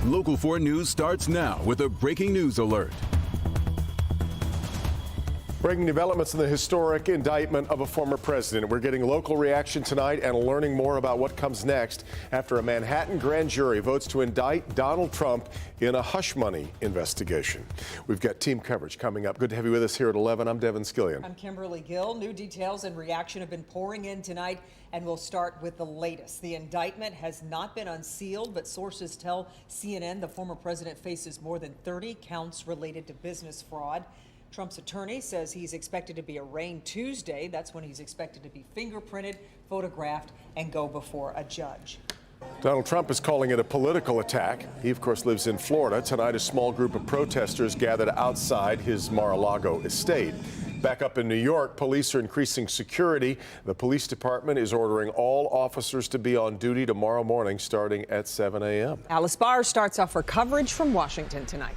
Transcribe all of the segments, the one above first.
Local 4 News starts now with a breaking news alert. Breaking developments in the historic indictment of a former president. We're getting local reaction tonight and learning more about what comes next after a Manhattan grand jury votes to indict Donald Trump in a hush money investigation. We've got team coverage coming up. Good to have you with us here at 11. I'm Devin Skillian. I'm Kimberly Gill. New details and reaction have been pouring in tonight, and we'll start with the latest. The indictment has not been unsealed, but sources tell CNN the former president faces more than 30 counts related to business fraud. Trump's attorney says he's expected to be arraigned Tuesday. That's when he's expected to be fingerprinted, photographed, and go before a judge. Donald Trump is calling it a political attack. He, of course, lives in Florida. Tonight, a small group of protesters gathered outside his Mar-a-Lago estate. Back up in New York, police are increasing security. The police department is ordering all officers to be on duty tomorrow morning starting at 7 a.m. Alice Barr starts off her coverage from Washington tonight.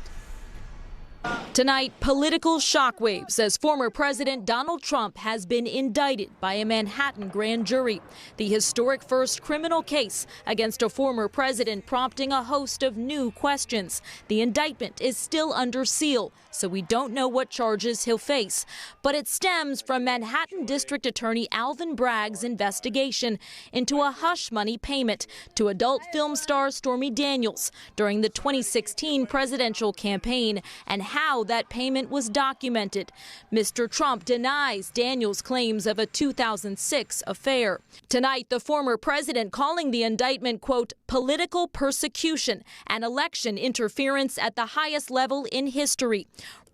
Tonight, political shockwaves as former President Donald Trump has been indicted by a Manhattan grand jury. The historic first criminal case against a former president prompting a host of new questions. The indictment is still under seal, so we don't know what charges he'll face. But it stems from Manhattan District Attorney Alvin Bragg's investigation into a hush money payment to adult film star Stormy Daniels during the 2016 presidential campaign and how that payment was documented. Mr. Trump denies Daniels' claims of a 2006 affair. Tonight, the former president calling the indictment, quote, political persecution and election interference at the highest level in history.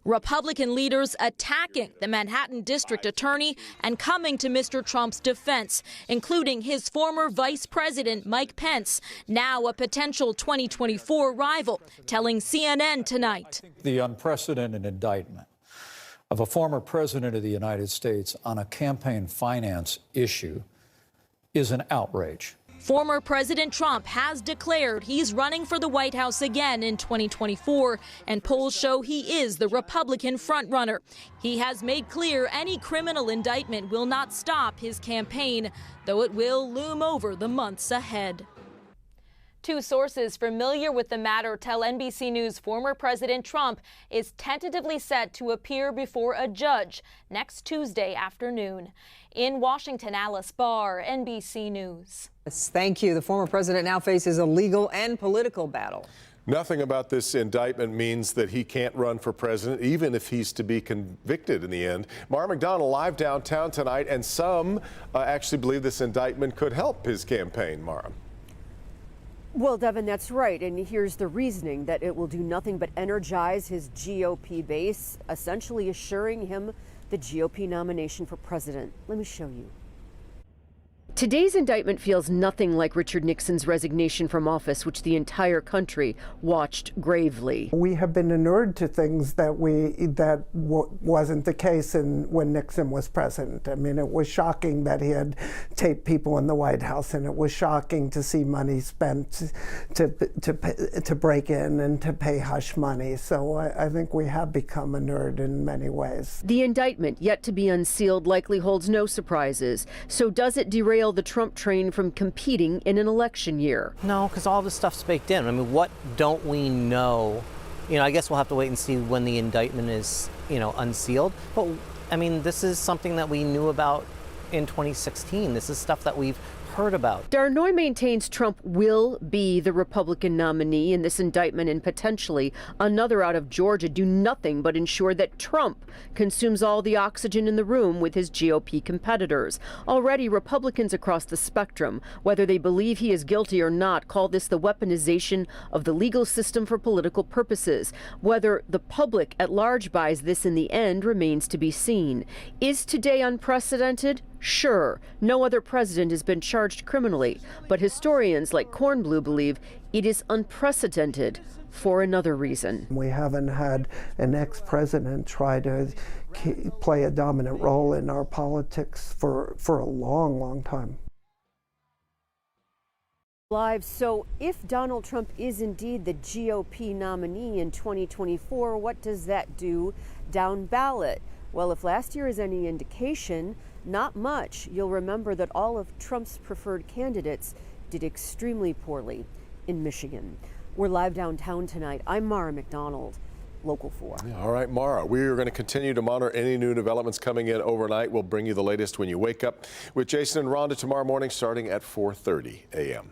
Republican leaders attacking the Manhattan district attorney and coming to Mr. Trump's defense, including his former vice president, Mike Pence, now a potential 2024 rival, telling CNN tonight. The unprecedented indictment of a former president of the United States on a campaign finance issue is an outrage. Former President Trump has declared he's running for the White House again in 2024, and polls show he is the Republican frontrunner. He has made clear any criminal indictment will not stop his campaign, though it will loom over the months ahead. Two sources familiar with the matter tell NBC News former President Trump is tentatively set to appear before a judge next Tuesday afternoon. In Washington, Alice Barr, NBC News. Yes, thank you. The former president now faces a legal and political battle. Nothing about this indictment means that he can't run for president, even if he's to be convicted in the end. Mara McDonald live downtown tonight, and some actually believe this indictment could help his campaign. Mara. Well, Devin, that's right. And here's the reasoning, that it will do nothing but energize his GOP base, essentially assuring him the GOP nomination for president. Let me show you. Today's indictment feels nothing like Richard Nixon's resignation from office, which the entire country watched gravely. We have been inured to things that wasn't the case when Nixon was president. I mean, it was shocking that he had taped people in the White House, and it was shocking to see money spent to break in and to pay hush money. So I think we have become inured in many ways. The indictment, yet to be unsealed, likely holds no surprises. So does it derail the Trump train from competing in an election year? No, because all this stuff's baked in. I mean, what don't we know? I guess we'll have to wait and see when the indictment is, unsealed. But, I mean, this is something that we knew about in 2016. This is stuff that we've heard about. Darnoy maintains Trump will be the Republican nominee in this indictment, and potentially another out of Georgia do nothing but ensure that Trump consumes all the oxygen in the room with his GOP competitors. Already, Republicans across the spectrum, whether they believe he is guilty or not, call this the weaponization of the legal system for political purposes. Whether the public at large buys this in the end remains to be seen. Is today unprecedented? Sure, no other president has been charged criminally, but historians like Kornblue believe it is unprecedented for another reason. We haven't had an ex-president try to play a dominant role in our politics for a long, long time. Live. So if Donald Trump is indeed the GOP nominee in 2024, what does that do down ballot? Well, if last year is any indication, not much. You'll remember that all of Trump's preferred candidates did extremely poorly in Michigan. We're live downtown tonight. I'm Mara McDonald, Local 4. All right, Mara, we are going to continue to monitor any new developments coming in overnight. We'll bring you the latest when you wake up with Jason and Rhonda tomorrow morning starting at 4:30 a.m.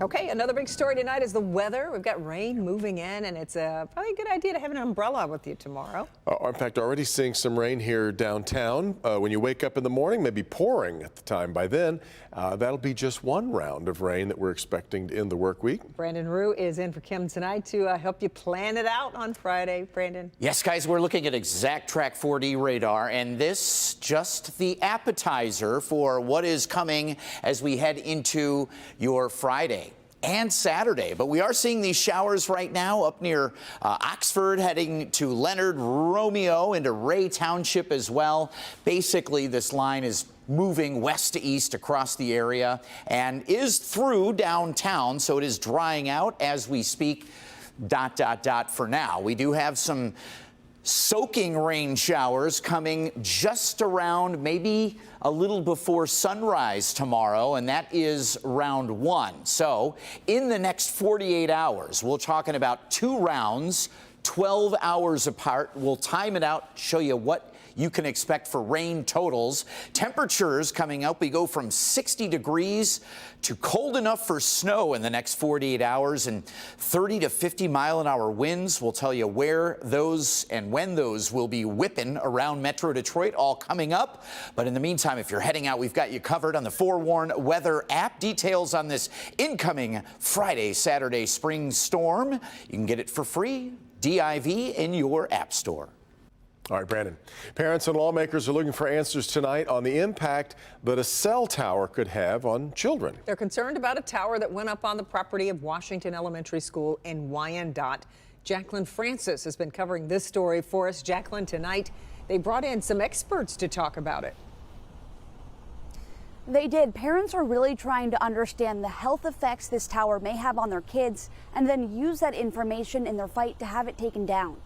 Okay, another big story tonight is the weather. We've got rain moving in, and it's probably a good idea to have an umbrella with you tomorrow. In fact, already seeing some rain here downtown. When you wake up in the morning, maybe pouring at the time by then. That'll be just one round of rain that we're expecting to end the work week. Brandon Rue is in for Kim tonight to help you plan it out on Friday. Brandon. Yes, guys, we're looking at exact track 4D radar, and this just the appetizer for what is coming as we head into your Friday and Saturday. But we are seeing these showers right now up near Oxford, heading to Leonard, Romeo, into Ray Township as well. Basically, this line is moving west to east across the area and is through downtown, so it is drying out as we speak. ... for now. We do have some soaking rain showers coming just around maybe a little before sunrise tomorrow, and that is round 1. So in the next 48 hours, we're talking about 2 rounds, 12 hours apart. We'll time it out, show you what you can expect for rain totals. Temperatures coming up, we go from 60 degrees to cold enough for snow in the next 48 hours, and 30 to 50 mile an hour winds. We'll tell you where those and when those will be whipping around Metro Detroit, all coming up. But in the meantime, if you're heading out, we've got you covered on the Forewarn Weather app. Details on this incoming Friday, Saturday spring storm. You can get it for free, DIV, in your app store. All right, Brandon. Parents and lawmakers are looking for answers tonight on the impact that a cell tower could have on children. They're concerned about a tower that went up on the property of Washington Elementary School in Wyandotte. Jacqueline Francis has been covering this story for us. Jacqueline, tonight they brought in some experts to talk about it. They did. Parents are really trying to understand the health effects this tower may have on their kids and then use that information in their fight to have it taken down.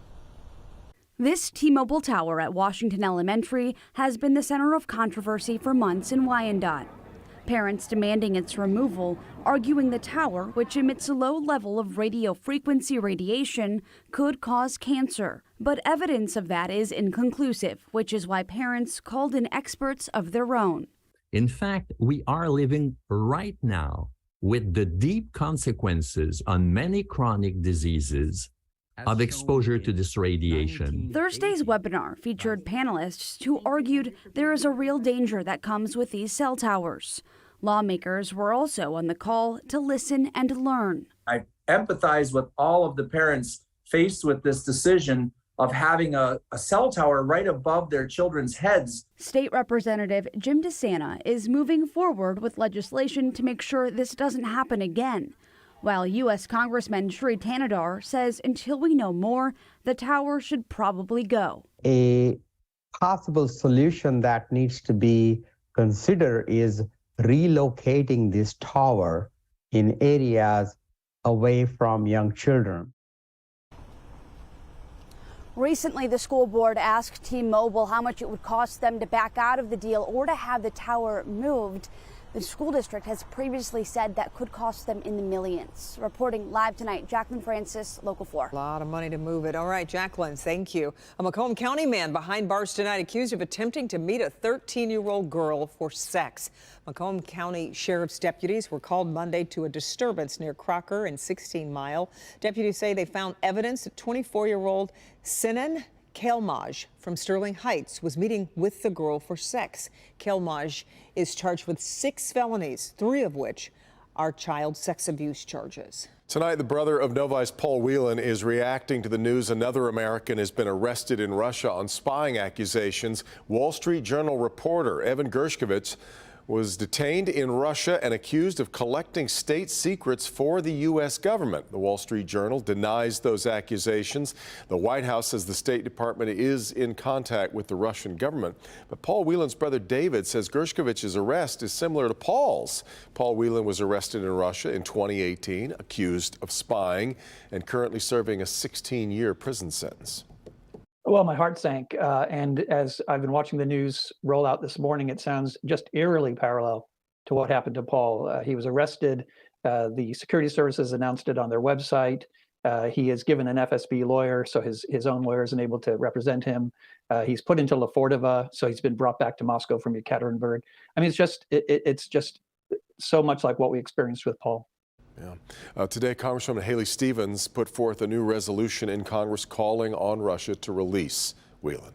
This T-Mobile tower at Washington Elementary has been the center of controversy for months in Wyandotte. Parents demanding its removal, arguing the tower, which emits a low level of radio frequency radiation, could cause cancer. But evidence of that is inconclusive, which is why parents called in experts of their own. In fact, we are living right now with the deep consequences on many chronic diseases of exposure to this radiation. Thursday's webinar featured panelists who argued there is a real danger that comes with these cell towers. Lawmakers were also on the call to listen and learn. I empathize with all of the parents faced with this decision of having a cell tower right above their children's heads. State Representative Jim DeSanta is moving forward with legislation to make sure this doesn't happen again. While U.S. Congressman Shri Tanadar says until we know more, the tower should probably go. A possible solution that needs to be considered is relocating this tower in areas away from young children. Recently, the school board asked T-Mobile how much it would cost them to back out of the deal or to have the tower moved. The school district has previously said that could cost them in the millions. Reporting live tonight, Jacqueline Francis, Local 4. A lot of money to move it. All right, Jacqueline, thank you. A Macomb County man behind bars tonight accused of attempting to meet a 13-year-old girl for sex. Macomb County Sheriff's deputies were called Monday to a disturbance near Crocker and 16 Mile. Deputies say they found evidence that 24-year-old Sinan Kelmaj from Sterling Heights was meeting with the girl for sex. Kelmaj is charged with 6 felonies, 3 of which are child sex abuse charges. Tonight, the brother of Novi's Paul Whelan is reacting to the news another American has been arrested in Russia on spying accusations. Wall Street Journal reporter Evan Gershkovich was detained in Russia and accused of collecting state secrets for the U.S. government. The Wall Street Journal denies those accusations. The White House says the State Department is in contact with the Russian government. But Paul Whelan's brother David says Gershkovich's arrest is similar to Paul's. Paul Whelan was arrested in Russia in 2018, accused of spying, and currently serving a 16-year prison sentence. Well, my heart sank. And as I've been watching the news roll out this morning, it sounds just eerily parallel to what happened to Paul. He was arrested The security services announced it on their website. He is given an FSB lawyer, so his own lawyer isn't able to represent him. He's put into Lefordova, so he's been brought back to Moscow from Yekaterinburg. I mean, it's just so much like what we experienced with Paul. Yeah. Today, Congresswoman Haley Stevens put forth a new resolution in Congress calling on Russia to release Whelan.